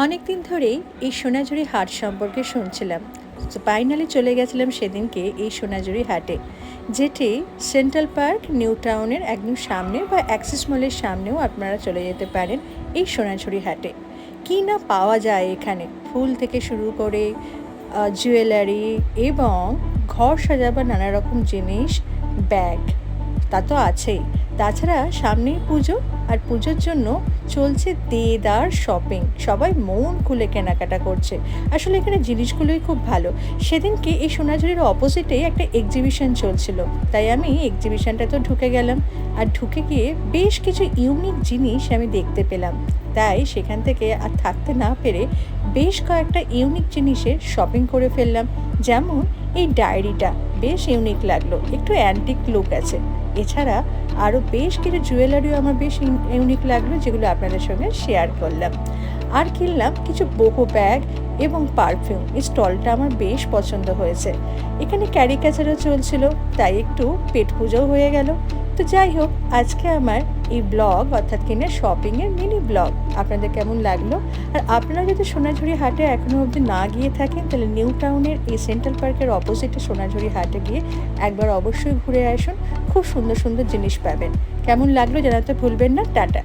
অনেক দিন ধরেই এই সোনাঝুরি হাট সম্পর্কে শুনছিলাম। তো ফাইনালি চলে গেছিলাম সেদিনকে এই সোনাঝুরি হাটে, যেটি সেন্ট্রাল পার্ক নিউ টাউনের একদম সামনে বা অ্যাক্সিস মলের সামনেও আপনারা চলে যেতে পারেন এই সোনাঝুরি হাটে। কী না পাওয়া যায় এখানে, ফুল থেকে শুরু করে জুয়েলারি এবং ঘর সাজাবার নানা রকম জিনিস, ব্যাগ, তা তো আছেই। তাছাড়া সামনেই পুজো, আর পুজোর জন্য চলছে দেদার শপিং। সবাই মন খুলে কেনাকাটা করছে। আসলে এখানে জিনিসগুলোই খুব ভালো। সেদিনকে এই সোনাঝুরির অপোজিটেই একটা এক্সিবিশন চলছিল, তাই আমি এক্সিবিশনটা তো ঢুকে গেলাম। আর ঢুকে গিয়ে বেশ কিছু ইউনিক জিনিস আমি দেখতে পেলাম, তাই সেখান থেকে আর থাকতে না পেরে বেশ কয়েকটা ইউনিক জিনিসের শপিং করে ফেললাম। যেমন এই ডায়েরিটা বেশ ইউনিক লাগলো, একটু অ্যান্টিক লুক আছে। এছাড়া আরও বেশ কিছু জুয়েলারিও আমার বেশ ইউনিক লাগলো, যেগুলো আপনাদের সঙ্গে শেয়ার করলাম। আর কিনলাম কিছু বোহো ব্যাগ এবং পারফিউম। এই স্টলটা আমার বেশ পছন্দ হয়েছে। এখানে ক্যারিকাচারও চলছিল, তাই একটু পেট পুজোও হয়ে গেল। তো যাই হোক, আজকে আমার এই ব্লগ অর্থাৎ কিনে শপিংয়ের মিনি ব্লগ আপনাদের কেমন লাগলো। আর আপনারা যদি সোনাঝুরি হাটে এখনও অবধি না গিয়ে থাকেন, তাহলে নিউ টাউনের এই সেন্ট্রাল পার্কের অপোজিটে সোনাঝুরি হাটে গিয়ে একবার অবশ্যই ঘুরে আসুন। খুব সুন্দর সুন্দর জিনিস পাবেন। কেমন লাগলো জানাতে ভুলবেন না। টাটা।